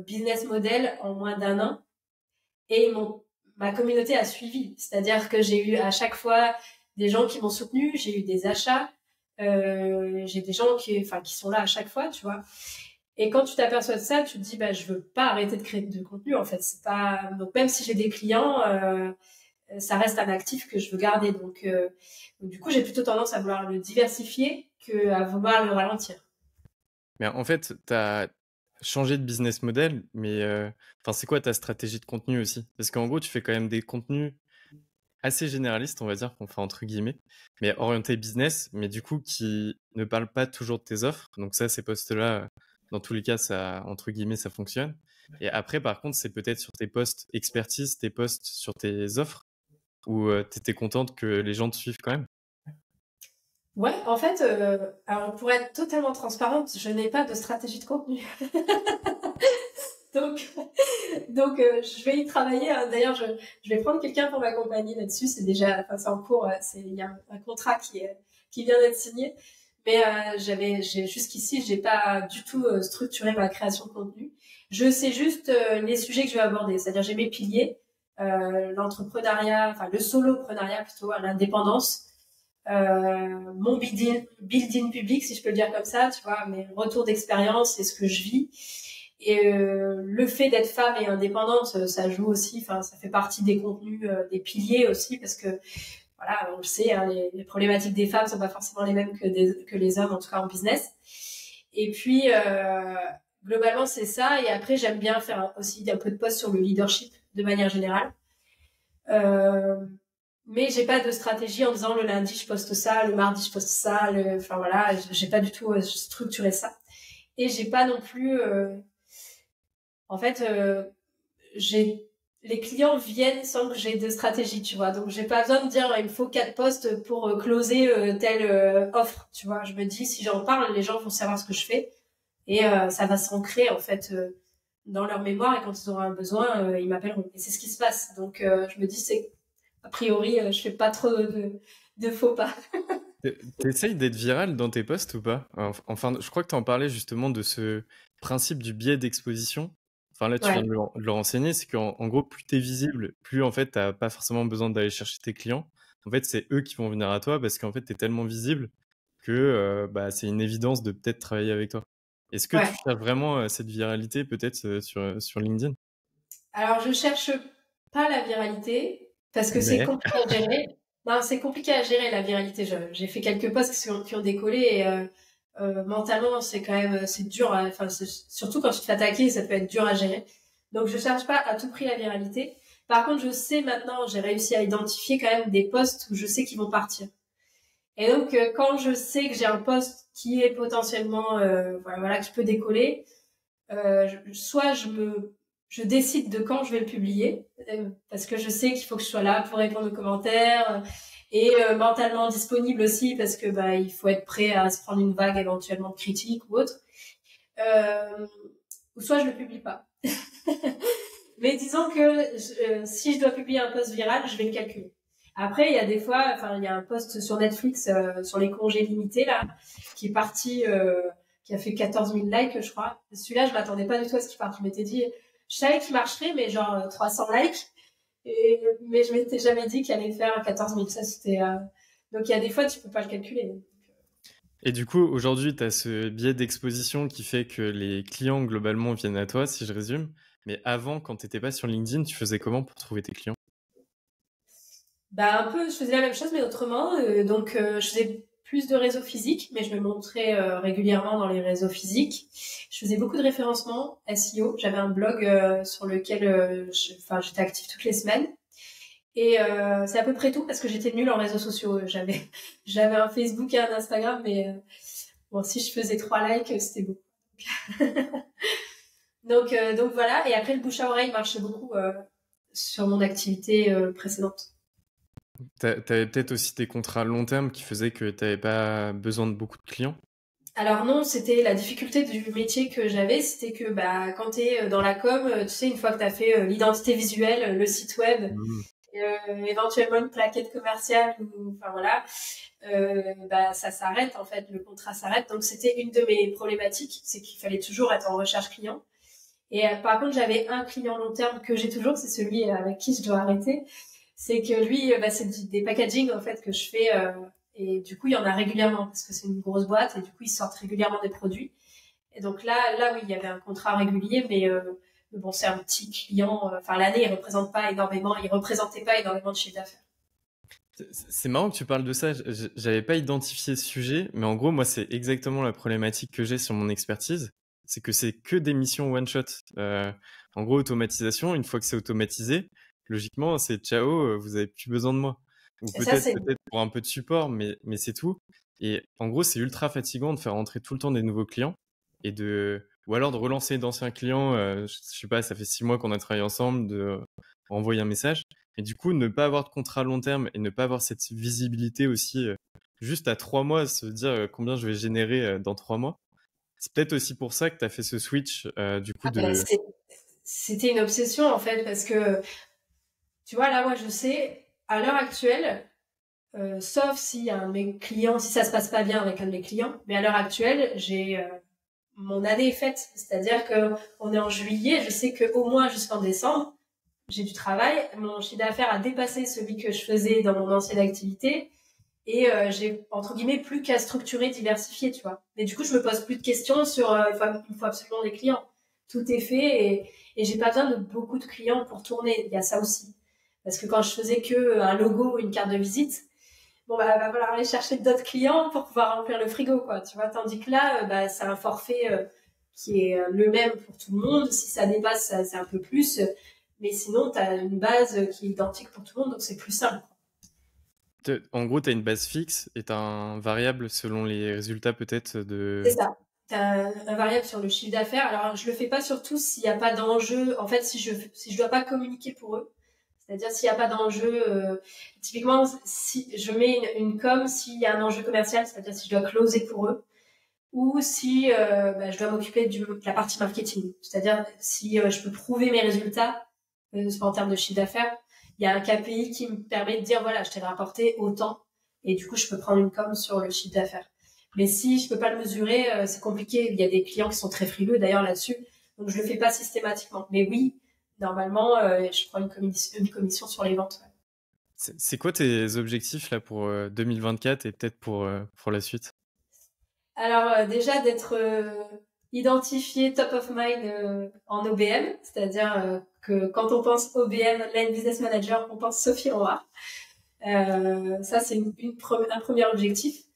business models en moins d'un an, et ma communauté a suivi. C'est-à-dire que j'ai eu à chaque fois des gens qui m'ont soutenu, j'ai eu des achats, j'ai des gens qui sont là à chaque fois, tu vois. Et quand tu t'aperçois de ça, tu te dis, bah, je veux pas arrêter de créer de contenu, en fait. C'est pas, donc même si j'ai des clients, ça reste un actif que je veux garder. Donc, du coup, j'ai plutôt tendance à vouloir le diversifier qu'à vouloir le ralentir. Mais en fait, tu as changé de business model, mais enfin, c'est quoi ta stratégie de contenu aussi? Parce qu'en gros, tu fais quand même des contenus assez généralistes, on va dire, qu'on fait entre guillemets, mais orientés business, mais du coup, qui ne parlent pas toujours de tes offres. Donc ça, ces posts-là, dans tous les cas, ça, entre guillemets, ça fonctionne. Et après, par contre, c'est peut-être sur tes posts expertise, tes posts sur tes offres, où tu étais contente que les gens te suivent quand même. Ouais, en fait, alors pour être totalement transparente, je n'ai pas de stratégie de contenu. Donc, je vais y travailler, hein. D'ailleurs, je vais prendre quelqu'un pour m'accompagner là-dessus. C'est déjà, enfin, c'est en cours. Il y a un contrat qui vient d'être signé. Mais jusqu'ici, j'ai pas du tout structuré ma création de contenu. Je sais juste les sujets que je vais aborder. C'est-à-dire, j'ai mes piliers, l'entrepreneuriat, enfin le soloprenariat plutôt, l'indépendance, mon building public, si je peux le dire comme ça, tu vois, mes retours d'expérience et ce que je vis. Et le fait d'être femme et indépendante, ça joue aussi. Enfin, ça fait partie des contenus, des piliers aussi, parce que voilà, on le sait, hein, les problématiques des femmes sont pas forcément les mêmes que les hommes, en tout cas en business. Et puis globalement, c'est ça. Et après, j'aime bien faire aussi un peu de post sur le leadership de manière générale. Euh, mais j'ai pas de stratégie en disant le lundi je poste ça, le mardi je poste ça. Enfin voilà, j'ai pas du tout structuré ça. Et j'ai pas non plus. En fait, j'ai les clients viennent sans que j'ai de stratégie, tu vois. Donc, j'ai pas besoin de dire, il me faut 4 postes pour closer telle offre, tu vois. Je me dis, si j'en parle, les gens vont savoir ce que je fais et ça va s'ancrer, en fait, dans leur mémoire et quand ils auront un besoin, ils m'appelleront. Et c'est ce qui se passe. Donc, je me dis, a priori, je fais pas trop de faux pas. T'essayes d'être viral dans tes posts ou pas? Enfin, je crois que tu en parlais justement de ce principe du biais d'exposition. Enfin, là, tu viens Ouais, de le renseigner, c'est qu'en gros, plus t'es visible, plus en fait, t'as pas forcément besoin d'aller chercher tes clients. En fait, c'est eux qui vont venir à toi parce qu'en fait, t'es tellement visible que bah, c'est une évidence de peut-être travailler avec toi. Est-ce que tu ouais. cherches vraiment cette viralité peut-être sur LinkedIn? Alors, je cherche pas la viralité parce que c'est Mais compliqué à gérer. Non, c'est compliqué à gérer la viralité. J'ai fait quelques posts qui ont décollé et mentalement, c'est quand même c'est dur. Enfin, surtout quand tu te fais attaquer, ça peut être dur à gérer. Donc, je cherche pas à tout prix la viralité. Par contre, je sais maintenant, j'ai réussi à identifier quand même des posts où je sais qu'ils vont partir. Et donc, quand je sais que j'ai un post qui est potentiellement, voilà, qui peut décoller, soit je décide de quand je vais le publier, parce que je sais qu'il faut que je sois là pour répondre aux commentaires et mentalement disponible aussi, parce que bah il faut être prêt à se prendre une vague éventuellement de critiques ou autre. Ou soit je le publie pas. Mais disons que si je dois publier un post viral, je vais le calculer. Après, il y a des fois, enfin, il y a un post sur Netflix sur les congés limités là, qui est parti, qui a fait 14 000 likes, je crois. Celui-là, je m'attendais pas du tout à ce qu'il parte. Je m'étais dit, je savais qu'il marcherait, mais genre 300 likes. Mais je m'étais jamais dit qu'il allait faire 14 000. Ça, c'était. Donc il y a des fois, tu peux pas le calculer. et du coup, aujourd'hui, tu as ce biais d'exposition qui fait que les clients, globalement, viennent à toi, si je résume. Mais avant, quand tu n'étais pas sur LinkedIn, tu faisais comment pour trouver tes clients? Bah un peu, je faisais la même chose mais autrement. Donc je faisais plus de réseaux physiques, mais je me montrais régulièrement dans les réseaux physiques. Je faisais beaucoup de référencement SEO. J'avais un blog sur lequel j'étais active toutes les semaines. Et c'est à peu près tout parce que j'étais nulle en réseaux sociaux. J'avais un Facebook et un Instagram, mais bon si je faisais 3 likes, c'était beaucoup. Donc voilà. Et après le bouche à oreille marchait beaucoup sur mon activité précédente. T'avais peut-être aussi des contrats long terme qui faisaient que t'avais pas besoin de beaucoup de clients? Alors non, c'était la difficulté du métier que j'avais, c'était que bah quand t'es dans la com, tu sais, une fois que t'as fait l'identité visuelle, le site web, Mhm. éventuellement une plaquette commerciale ou enfin voilà, bah ça s'arrête en fait, le contrat s'arrête. Donc c'était une de mes problématiques, c'est qu'il fallait toujours être en recherche client. Et par contre, j'avais un client long terme que j'ai toujours, c'est celui avec qui je dois arrêter. C'est que lui, bah, c'est des packaging en fait que je fais et du coup il y en a régulièrement parce que c'est une grosse boîte et du coup ils sortent régulièrement des produits. Et donc là oui il y avait un contrat régulier, mais bon c'est un petit client. Enfin l'année il représente pas énormément, il représentait pas énormément de chiffre d'affaires. C'est marrant que tu parles de ça. J'avais pas identifié ce sujet, mais en gros, moi, c'est exactement la problématique que j'ai sur mon expertise. C'est que c'est que des missions one shot. En gros, automatisation, une fois que c'est automatisé, logiquement, c'est ciao, vous avez plus besoin de moi. Ou Et ça peut-être, c'est peut-être pour un peu de support, mais c'est tout. Et en gros, c'est ultra fatigant de faire rentrer tout le temps des nouveaux clients ou alors de relancer d'anciens clients. Je sais pas, ça fait 6 mois qu'on a travaillé ensemble, de renvoyer un message. Et du coup, ne pas avoir de contrat à long terme et ne pas avoir cette visibilité aussi, juste à 3 mois, se dire combien je vais générer dans 3 mois. C'est peut-être aussi pour ça que tu as fait ce switch, du coup, ah, ben, de... c'était une obsession en fait parce que tu vois là moi je sais à l'heure actuelle. Sauf si un de mes clients, si ça se passe pas bien avec un de mes clients. Mais à l'heure actuelle, j'ai mon année est faite, c'est-à-dire que on est en juillet, je sais que au moins jusqu'en décembre, j'ai du travail. Mon chiffre d'affaires a dépassé celui que je faisais dans mon ancienne activité et j'ai entre guillemets plus qu'à structurer, diversifier, tu vois. Mais du coup, je me pose plus de questions sur il faut absolument des clients. Tout est fait et j'ai pas besoin de beaucoup de clients pour tourner. Il y a ça aussi. Parce que quand je faisais que un logo, une carte de visite, bon bah va falloir aller chercher d'autres clients pour pouvoir remplir le frigo quoi, tu vois, tandis que là bah c'est un forfait qui est le même pour tout le monde. Si ça dépasse c'est un peu plus, mais sinon tu as une base qui est identique pour tout le monde, donc c'est plus simple. En gros, tu as une base fixe et tu as un variable selon les résultats peut-être C'est de... ça, t'as un variable sur le chiffre d'affaires. Alors, je le fais pas surtout s'il n'y a pas d'enjeu. En fait, si je dois pas communiquer pour eux, c'est-à-dire s'il n'y a pas d'enjeu, typiquement, si je mets une com s'il y a un enjeu commercial, c'est-à-dire si je dois closer pour eux, ou si je dois m'occuper de la partie marketing. C'est-à-dire si je peux prouver mes résultats en termes de chiffre d'affaires, il y a un KPI qui me permet de dire, voilà, je t'ai rapporté autant, et du coup, je peux prendre une com sur le chiffre d'affaires. Mais si je peux pas le mesurer, c'est compliqué. Il y a des clients qui sont très frileux d'ailleurs là-dessus, donc je le fais pas systématiquement. Mais oui, normalement, je prends une commission sur les ventes. Ouais. C'est quoi tes objectifs là pour 2024 et peut-être pour la suite? Alors déjà d'être identifié top of mind en OBM, c'est-à-dire que quand on pense OBM, Line Business Manager, on pense Sophie Roy. Ça c'est un premier objectif.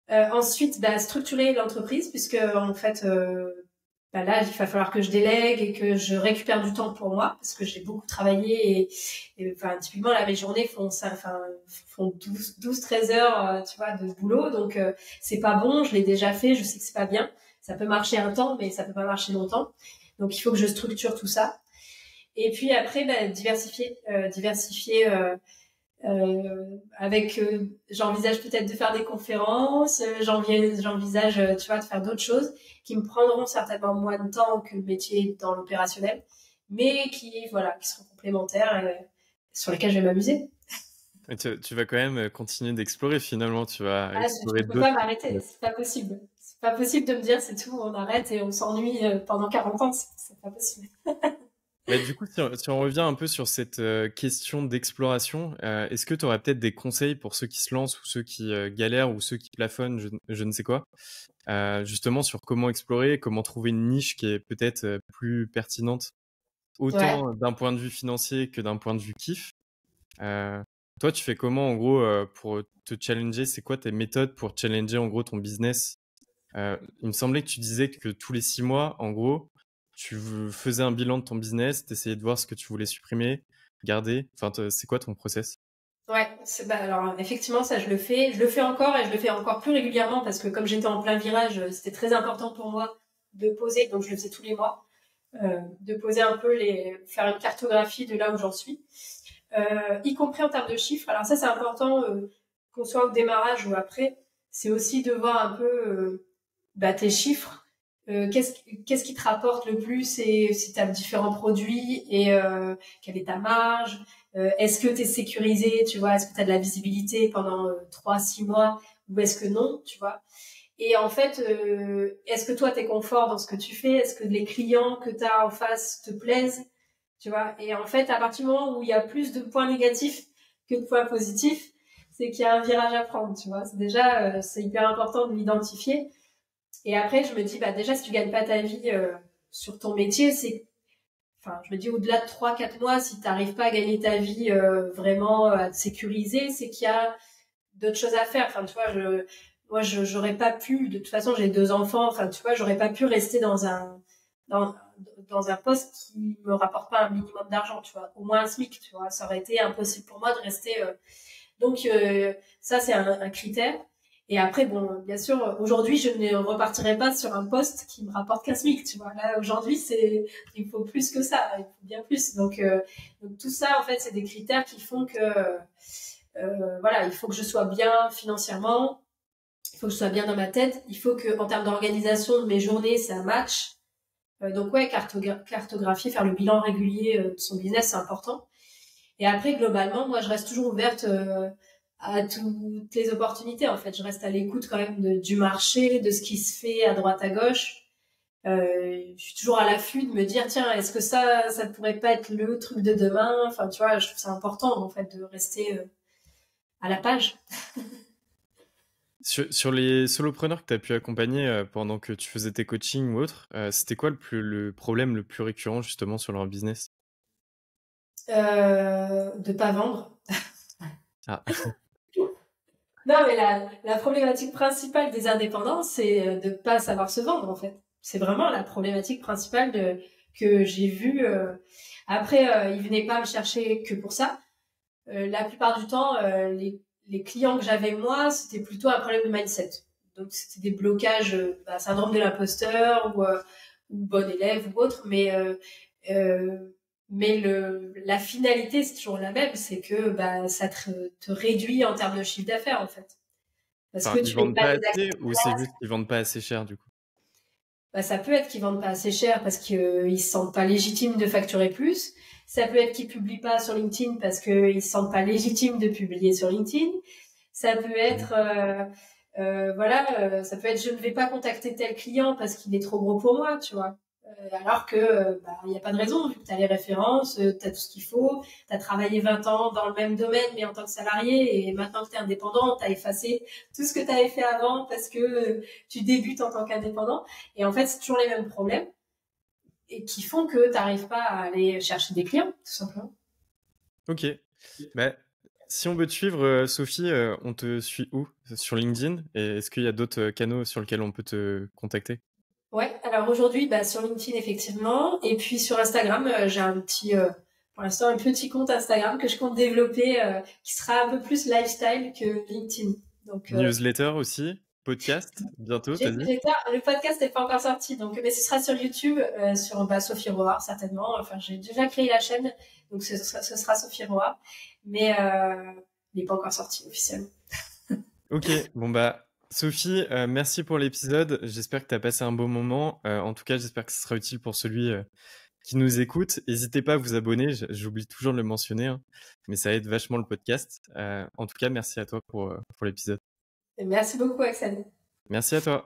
Ensuite, structurer l'entreprise, puisque en fait, là, il va falloir que je délègue et que je récupère du temps pour moi, parce que j'ai beaucoup travaillé et typiquement, là, mes journées font 12-13 heures, tu vois, de boulot, donc c'est pas bon, je l'ai déjà fait, je sais que c'est pas bien. Ça peut marcher un temps, mais ça peut pas marcher longtemps. Donc, il faut que je structure tout ça. Et puis après, diversifier j'envisage peut-être de faire des conférences, j'envisage, tu vois, de faire d'autres choses qui me prendront certainement moins de temps que le métier dans l'opérationnel, mais qui seront complémentaires et sur lesquels je vais m'amuser. Et tu vas quand même continuer d'explorer finalement, tu vas explorer Je peux d'autres. pas m'arrêter, c'est pas possible. C'est pas possible de me dire c'est tout, on arrête et on s'ennuie pendant 40 ans, c'est pas possible. Bah, du coup, si on revient un peu sur cette question d'exploration, est-ce que tu aurais peut-être des conseils pour ceux qui se lancent ou ceux qui galèrent ou ceux qui plafonnent, je ne sais quoi, justement sur comment explorer, comment trouver une niche qui est peut-être plus pertinente, Ouais. autant d'un point de vue financier que d'un point de vue kiff. Euh, Toi, tu fais comment en gros pour te challenger? C'est quoi tes méthodes pour challenger en gros ton business? Il me semblait que tu disais que tous les 6 mois, en gros, tu faisais un bilan de ton business, tu essayais de voir ce que tu voulais supprimer, garder. Enfin, c'est quoi ton process? Ouais, alors effectivement ça je le fais encore et je le fais encore plus régulièrement parce que comme j'étais en plein virage, c'était très important pour moi de poser, donc je le faisais tous les mois, de poser un peu faire une cartographie de là où j'en suis, y compris en termes de chiffres. Alors ça c'est important qu'on soit au démarrage ou après, c'est aussi de voir un peu tes chiffres, qu'est-ce qui te rapporte le plus et si tu as différents produits et quelle est ta marge, est-ce que tu es sécurisé, tu vois, est-ce que tu as de la visibilité pendant 3-6 mois ou est-ce que non, tu vois. Et en fait, est-ce que toi tu es confort dans ce que tu fais, est-ce que les clients que tu as en face te plaisent, tu vois. Et en fait, à partir du moment où il y a plus de points négatifs que de points positifs, c'est qu'il y a un virage à prendre, tu vois. C'est hyper important de l'identifier. Et après, je me dis, déjà, si tu gagnes pas ta vie sur ton métier, je me dis, au-delà de 3-4 mois, si tu n'arrives pas à gagner ta vie vraiment à te sécuriser, c'est qu'il y a d'autres choses à faire. Enfin, tu vois, moi, j'aurais pas pu, de toute façon, j'ai 2 enfants, enfin, tu vois, j'aurais pas pu rester dans un poste qui me rapporte pas un minimum d'argent, tu vois, au moins un SMIC, tu vois, ça aurait été impossible pour moi de rester. Donc, ça, c'est un critère. Et après, bon, bien sûr, aujourd'hui, je ne repartirai pas sur un poste qui me rapporte 15 000, tu vois. Là, aujourd'hui, il faut plus que ça, il faut bien plus. Donc tout ça, en fait, c'est des critères qui font que, il faut que je sois bien financièrement, il faut que je sois bien dans ma tête, il faut que, en termes d'organisation de mes journées, c'est un match. Donc ouais, cartographier, faire le bilan régulier de son business, c'est important. Et après, globalement, moi, je reste toujours ouverte à toutes les opportunités. En fait, je reste à l'écoute quand même du marché, de ce qui se fait à droite à gauche. Je suis toujours à l'affût de me dire, tiens, est-ce que ça pourrait pas être le truc de demain? Enfin, tu vois, je trouve ça important en fait de rester à la page. Sur les solopreneurs que tu as pu accompagner pendant que tu faisais tes coachings ou autres, c'était quoi le problème le plus récurrent justement sur leur business? De pas vendre. Ah. Non, mais la problématique principale des indépendants, c'est de pas savoir se vendre, en fait. C'est vraiment la problématique principale que j'ai vue. Après, ils venaient pas me chercher que pour ça. La plupart du temps, les clients que j'avais moi, c'était plutôt un problème de mindset. donc c'était des blocages, syndrome de l'imposteur ou bon élève ou autre, mais la finalité, c'est toujours la même, c'est que ça te réduit en termes de chiffre d'affaires, en fait. Parce Enfin, que ils tu mets vendent pas pas des assez actions. ou c'est juste qu'ils vendent pas assez cher du coup? Ça peut être qu'ils vendent pas assez cher parce qu'ils se sentent pas légitimes de facturer plus. Ça peut être qu'ils publient pas sur LinkedIn parce qu'ils se sentent pas légitimes de publier sur LinkedIn. Ça peut être, ça peut être je ne vais pas contacter tel client parce qu'il est trop gros pour moi, tu vois. Alors que il n'y a pas de raison, vu que tu as les références, tu as tout ce qu'il faut, tu as travaillé 20 ans dans le même domaine mais en tant que salarié et maintenant que tu es indépendant, tu as effacé tout ce que tu avais fait avant parce que tu débutes en tant qu'indépendant. Et en fait, c'est toujours les mêmes problèmes et qui font que tu n'arrives pas à aller chercher des clients, tout simplement. Ok. Bah, si on veut te suivre, Sophie, on te suit où? Sur LinkedIn? Et est-ce qu'il y a d'autres canaux sur lesquels on peut te contacter? Ouais, alors aujourd'hui, sur LinkedIn, effectivement. Et puis sur Instagram, j'ai pour l'instant, un petit compte Instagram que je compte développer, qui sera un peu plus lifestyle que LinkedIn. Donc, Newsletter aussi? Podcast? Bientôt, t'as dit? le podcast n'est pas encore sorti, mais ce sera sur YouTube, sur Sophie Roar, certainement. Enfin, j'ai déjà créé la chaîne, donc ce sera Sophie Roar. Mais il n'est pas encore sorti officiellement. Ok, bon bah, Sophie, merci pour l'épisode. J'espère que tu as passé un beau moment. En tout cas, j'espère que ce sera utile pour celui qui nous écoute. N'hésitez pas à vous abonner, j'oublie toujours de le mentionner, hein, mais ça aide vachement le podcast. En tout cas, merci à toi pour l'épisode. Et merci beaucoup, Axel. Merci à toi.